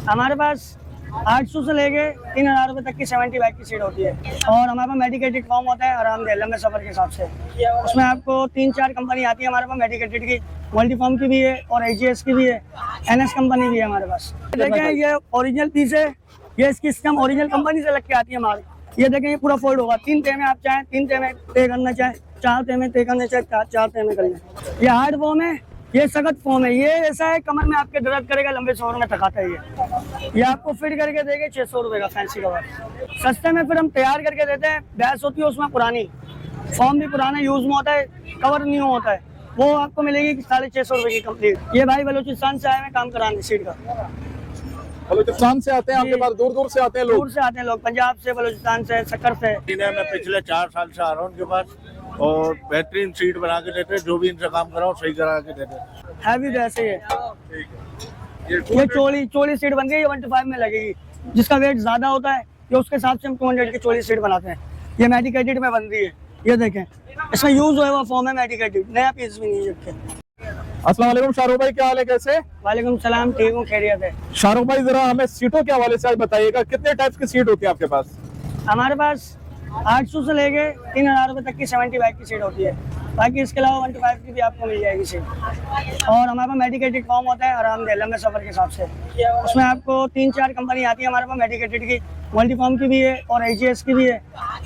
हमारे पास 800 से लेके 3000 रुपए तक की 70 बाइक की सीट होती है और हमारे पास मेडिकेटेड फॉर्म होता है आरामदेह लंबे सफर के हिसाब से। उसमें आपको 3-4 कंपनी आती है हमारे पास मेडिकेटेड की, मल्टीफॉर्म की भी है और एजीएस की भी है, एनएस कंपनी भी है हमारे पास। देखें ये ओरिजिनल पीस है, ये इसकी सिस्टम ओरिजिनल कंपनी से लग के आती है माल। ये देखें ये पूरा फोल्ड होगा, 3 ते में आप चाहें 3 ते में तय करना चाहें, 4 ते में तय करना चाहें 4 ते में कर लें। ये हार्ड फॉर्म है, ये सख्त फॉर्म है। ये ऐसा है कमर में आपके दर्द करेगा, लंबे सफर में थकाता है। ये आपको फिट करके देंगे 600 रुपए का फैंसी कवर। सस्ते में फिर हम तैयार करके देते हैं, बैस होती है उसमें पुरानी, फॉर्म भी पुराना यूज में होता है, कवर न्यू होता है, वो आपको मिलेगी 650 रुपए की कंप्लीट। ये भाई बलूचिस्तान से आए हैं काम कराने सीट का। बलूचिस्तान से आते हैं आपके पास? दूर दूर से आते हैं लोग? दूर से आते हैं लोग, पंजाब से, बलूचिस्तान से, सक्कर से। मैं पिछले 4 साल से आ रहा हूँ उनके पास और बेहतरीन सीट बना के देते हैं, जो भी इनसे काम कराओ सही करा के देते हैं। हैवी वैसे है, ये चोली सीट बन गई, ये 125 में लगेगी। जिसका वेट ज्यादा होता है ये उसके हिसाब से हम 200 की चोली सीट बनाते हैं। ये मेडिकेटेड में बन रही है, ये देखें इसमें यूज हुआ फॉर्म है मेडिकेटेड, नया पीस भी नहीं है। अस्सलाम वालेकुम शाहरुख भाई, क्या हाल है, कैसे? वालेकुम सलाम, ठीक हूँ, खैरियत है। शाहरुख भाई जरा हमें सीटों के हवाले से आज बताइएगा, कितने टाइप्स की सीट होती है आपके पास? हमारे पास 800 से लेके 3000 रुपए तक की 70 बाइक की सीट होती है। बाकी इसके अलावा 125 की भी आपको मिल जाएगी सीट। और हमारे पास मेडिकेटेड फॉर्म होता है आरामदेह लंबे सफर के हिसाब से। उसमें आपको 3-4 कंपनी आती है हमारे पास मेडिकेटेड की, मल्टीफॉर्म की भी है और एजीएस की भी है,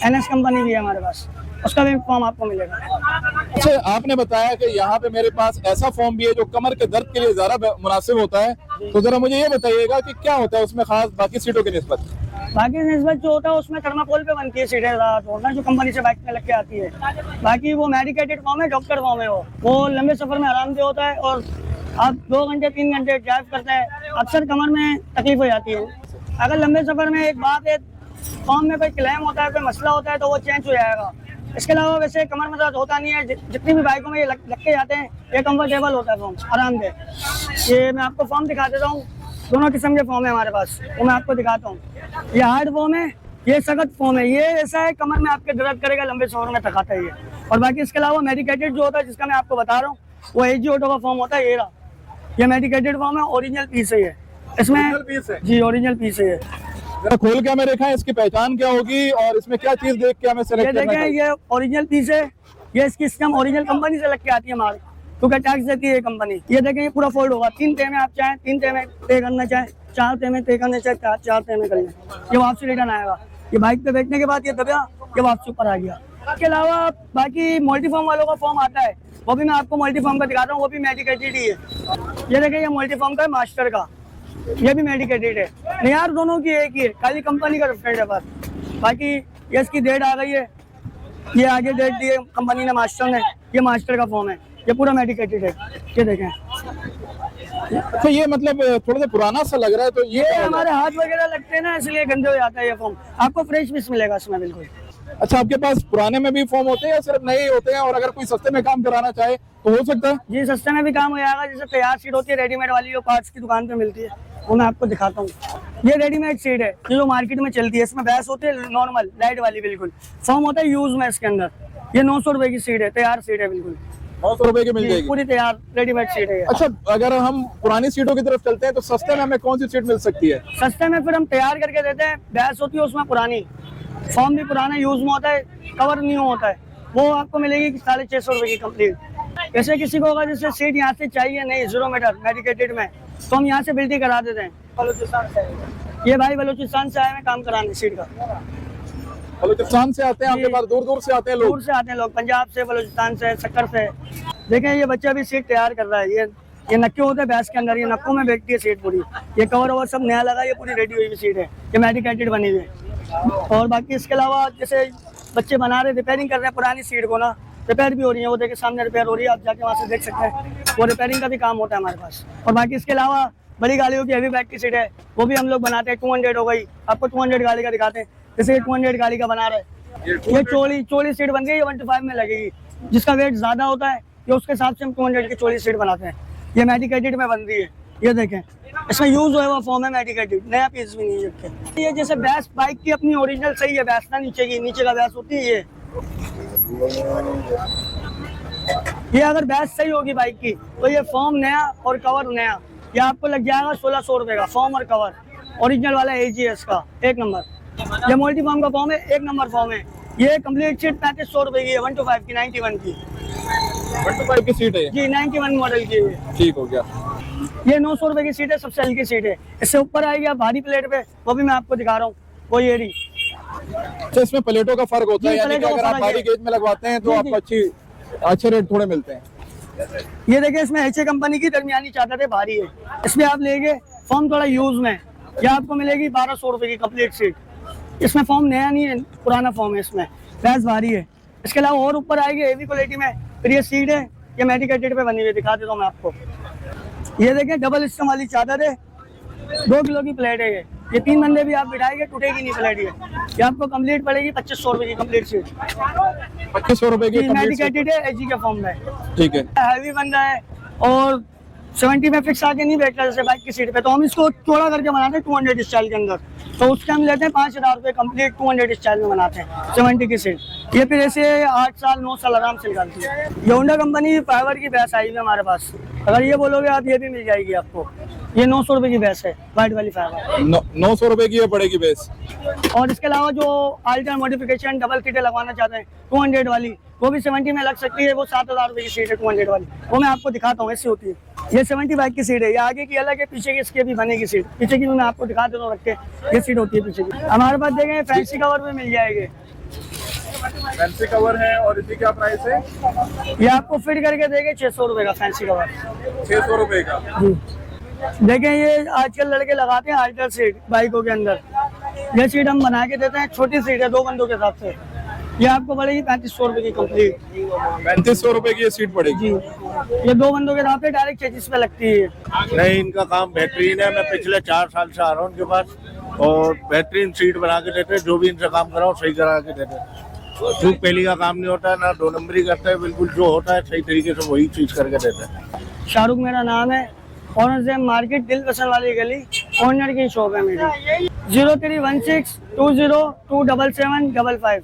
एनएस कंपनी भी है हमारे पास, उसका भी फॉर्म आपको मिलेगा। अच्छा, आपने बताया कि यहाँ पे मेरे पास ऐसा फॉर्म भी है जो कमर के दर्द के लिए ज्यादा मुनासिब होता है, तो जरा मुझे ये बताइएगा कि क्या होता है उसमें खास बाकी सीटों की निस्बत? बाकी निस्बत जो होता है उसमें थर्माकोल पे बनती है सीटें ज़्यादा, जो कंपनी से बाइक में लग के आती है। बाकी वो मेडिकेटेड फॉर्म है, डॉक्टर फॉर्म है, वो लंबे सफर में आरामदेह होता है और आप 2 घंटे 3 घंटे ड्राइव करते हैं, अक्सर कमर में तकलीफ हो जाती है। अगर लंबे सफर में एक बात है, फॉर्म में कोई क्लेम होता है, कोई मसला होता है तो वो चेंज हो जाएगा। इसके अलावा वैसे कमर में दर्द होता नहीं है, जितनी भी बाइकों में ये लग के जाते हैं, ये कंफर्टेबल होता है फॉर्म, आरामदेह। ये मैं आपको फॉर्म दिखा देता हूँ, दोनों किस्म के फॉर्म है हमारे पास, वो मैं आपको दिखाता हूँ। ये हार्ड फॉर्म है, ये सख्त फॉर्म है। ये ऐसा है कमर में आपके दर्द करेगा, लंबे सफर में थकाता है। और बाकी इसके अलावा मेडिकेटेड जो होता है, जिसका मैं आपको बता रहा हूँ, वो एजी ऑटो का फॉर्म होता है। ये रहा, ये मेडिकेटेड फॉर्म है, ओरिजिनल पीस है ये, इसमें जी ओरिजिनल पीस है ये। जरा खोल के हमें दिखाएं, इसकी पहचान क्या होगी और इसमें क्या चीज देख के हमें सेलेक्ट करना है? ये ओरिजिनल पीस है, ये इसकी सिस्टम ओरिजिनल कंपनी से लग के आती है माल, क्योंकि टैक्स देती है ये कंपनी। ये देखें ये पूरा फोल्ड होगा, 3 ते में आप चाहें 3 ते में तय करना चाहें, 4 ते में तय करना चाहें 4 ते में कर लें। ये वापसी रिटर्न आएगा, ये बाइक पे बैठने के बाद ये दबा, ये वापसी ऊपर आ गया। इसके अलावा बाकी मल्टीफॉर्म वालों का फॉर्म आता है, वो भी मैं आपको मल्टीफॉर्म का दिखाता हूँ, वो भी मेडिकेटेड ही है। ये देखें ये मल्टीफॉर्म का है, मास्टर का, ये भी मेडिकेटेड है। नहीं यार दोनों की एक ही है, खाली कंपनी का डिफरेंट है बस। बाकी ये इसकी डेट आ गई है, ये आगे डेट दी है कंपनी ने, मास्टर ने, ये मास्टर का फॉर्म है, ये पूरा मेडिकेटेड है। ये देखें तो ये मतलब थोड़ा सा पुराना सा लग रहा है, तो ये हमारे हाथ वगैरह लगते हैं ना, इसलिए गंदे हो जाता है ये फॉर्म। आपको फ्रेश पीस मिलेगा इसमें बिल्कुल। अच्छा, आपके पास पुराने में भी फॉर्म होते हैं या सिर्फ नए होते हैं? और अगर कोई सस्ते में काम कराना चाहे तो हो सकता है? जी सस्ते में भी काम हो जाएगा, जैसे तैयार सीट होती है रेडीमेड वाली, जो पार्ट्स की दुकान पे मिलती है, वो मैं आपको दिखाता हूँ। ये रेडीमेड सीट है जो मार्केट में चलती है, इसमें बैस होती है नॉर्मल लाइट वाली, बिल्कुल फॉर्म होता है यूज में इसके अंदर। ये 900 रुपए की सीट है, तैयार सीट है, बिल्कुल 900 रुपए की मिल जाएगी, पूरी तैयार रेडीमेड सीट है। अच्छा, अगर हम पुरानी सीटों की तरफ चलते हैं तो सस्ते में हमें कौन सी सीट मिल सकती है? सस्ते में फिर हम तैयार करके देते हैं, बैस होती है उसमें पुरानी, फॉर्म भी पुराना यूज में होता है, कवर न्यू होता है, वो आपको मिलेगी 650 रुपए की कंप्लीट। जैसे किसी को अगर जैसे सीट यहाँ से चाहिए नहीं 0 मीटर मेडिकेटेड में, तो हम यहाँ से बिल्टी करा देते हैं। बलूचिस्तान से ये भाई बलूचिस्तान से आए हैं काम कराने सीट का। बलूचिस्तान से आते हैं आपके पास? दूर दूर से आते हैं लोग? दूर से आते हैं लोग, पंजाब से, बलूचिस्तान से, सक्कर से। देखें ये बच्चा भी सीट तैयार कर रहा है, ये नक्के होते हैं भैंस के अंदर, ये नक्कों में बैठती है सीट पूरी। ये कवर ओवर सब नया लगा, ये पूरी रेडी हुई सीट है, ये मेडिकेटेड बनी हुई है। और बाकी इसके अलावा जैसे बच्चे बना रहे, रिपेयरिंग कर रहे हैं पुरानी सीट को ना, रिपेयर भी हो रही है, वो देखिए सामने रिपेयर हो रही है, आप जाके वहाँ से देख सकते हैं, वो रिपेयरिंग का भी काम होता है हमारे पास। और बाकी इसके अलावा बड़ी गाड़ियों की हेवी बैग की सीट है, वो भी हम लोग बनाते हैं। 200 हो गई, आपको 200 गाड़ी का दिखाते हैं, जैसे 200 गाड़ी का बना रहे हैं। ये चोली सीट बन गई, ये 125 में लगेगी। जिसका वेट ज्यादा होता है ये उसके हिसाब से हम 200 की चोली सीट बनाते हैं। ये मेडिकेटेड में बन रही है, ये देखें इसमें यूज हुआ फॉर्म है मेडिकेटेड, नया पीस भी नहीं है। ये जैसे बैस बाइक की अपनी ओरिजिनल सही है, बैस ना नीचे की, नीचे का बैस होती है ये अगर बैस सही होगी बाइक की तो ये फॉर्म नया और कवर नया, ये आपको लग जाएगा 1600 रुपए का, फॉर्म और कवर। ओरिजिनल वाला AGS का 1 नंबर। ये मल्टी फॉर्म का फॉर्म है, 1 नंबर फॉर्म है। ये कंप्लीट सीट 3500 रुपए की है, 125 की, 91 की 125 की सीट है ये? जी, 91 मॉडल की है। ठीक हो गया। ये 900 रुपए की सीट है, सबसे हल्की सीट है। इससे ऊपर आएगी आप भारी प्लेट पे, वो भी मैं आपको दिखा रहा हूँ, वो ये रही। अच्छा, इसमें प्लेटों का फर्क होता है, जी, यानी कि प्लेटों अगर का आप फर्क भारी है। गेज में लगवाते हैं तो जी, आपको अच्छे रेट थोड़े मिलते हैं। ये देखिए, इसमें HA कंपनी की दरमियानी चादर है, भारी है। इसमें आप लेंगे फॉर्म थोड़ा यूज में, ये आपको मिलेगी 1200 रुपए की कंप्लीट सीट। इसमें फॉर्म नया नहीं है, पुराना फॉर्म है, इसमें गैस भारी है। इसके अलावा और ऊपर आएगी हेवी क्वालिटी में, फिर ये सीट है, ये मेडिकेटेड पे बनी हुई है, दिखा देता हूँ मैं आपको। ये देखें, डबल सिस्टम वाली चादर है, 2 किलो की प्लेट है ये 3 बंदे भी आप बिठाएंगे टूटेगी नहीं प्लेट। ये आपको कंप्लीट पड़ेगी 2500 रुपए की कंप्लीट सीट। 2500 रुपए की complete seat। मेडिकेटेड है, HG के फॉर्म में। ठीक है। हैवी बंदा है और 70 में फिक्स आके नहीं बैठता जैसे बाइक की सीट पे, तो हम इसको चौड़ा करके बनाते हैं 200 स्टाइल के अंदर, तो उसके हम लेते हैं 5000 रुपये कंप्लीट 200 स्टाइल में बनाते हैं 70 की सीट। ये फिर ऐसे 8 साल 9 साल आराम से निकालती है। ये होंडा कंपनी फाइबर की भैंस आई हुई है हमारे पास, अगर ये बोलोगे आप ये भी मिल जाएगी आपको। ये 900 रुपये की भैंस है, वाइट वाली फाइबर। 900 रुपए की ये पड़ेगी बेस। और इसके अलावा जो अल्टर मॉडिफिकेशन डबल सीटें लगवाना चाहते हैं 200 वाली, वो भी 70 में लग सकती है। वो 7000 रुपये की सीट है 200 वाली, वो मैं आपको दिखाता हूँ, ऐसी होती है। ये 70 बाइक की सीट है, ये आगे की अलग है, पीछे की इसके भी बनेगी सीट। पीछे की भी मैं आपको दिखा देता हूँ रख के, ये सीट होती है पीछे की। हमारे पास देखें फैंसी कवर भी मिल जाएंगे, फैंसी कवर है, और इसी क्या प्राइस है? ये आपको फिट करके देंगे 600 रुपये का फैंसी कवर। 600 रुपए का। जी देखें, ये आजकल लड़के लगाते हैं अल्टर सीट बाइकों के अंदर। ये सीट हम बना के देते हैं, छोटी सीट है 2 बंदों के हिसाब से। ये आपको पड़ेगी 3500 रुपये की कंप्लीट। 3500 रुपए की ये सीट पड़ेगी। जी, ये 2 बंदों के हिसाब से डायरेक्ट चेजिस पे लगती है। नहीं, इनका काम बेहतरीन है। मैं पिछले 4 साल से आ रहा हूँ उनके पास, और बेहतरीन सीट बना के देते हैं। जो भी इनसे काम कराओ सही करा के देते हैं। चूक पहली का काम नहीं होता है, ना 2 नंबरी करता है, बिल्कुल जो होता है सही तरीके से वही चीज करके देते हैं। शाहरुख मेरा नाम है, औरंगजेब मार्केट दिल पसंद वाली गली, ऑनर की शॉप है मेरी। 0316 20 277 55।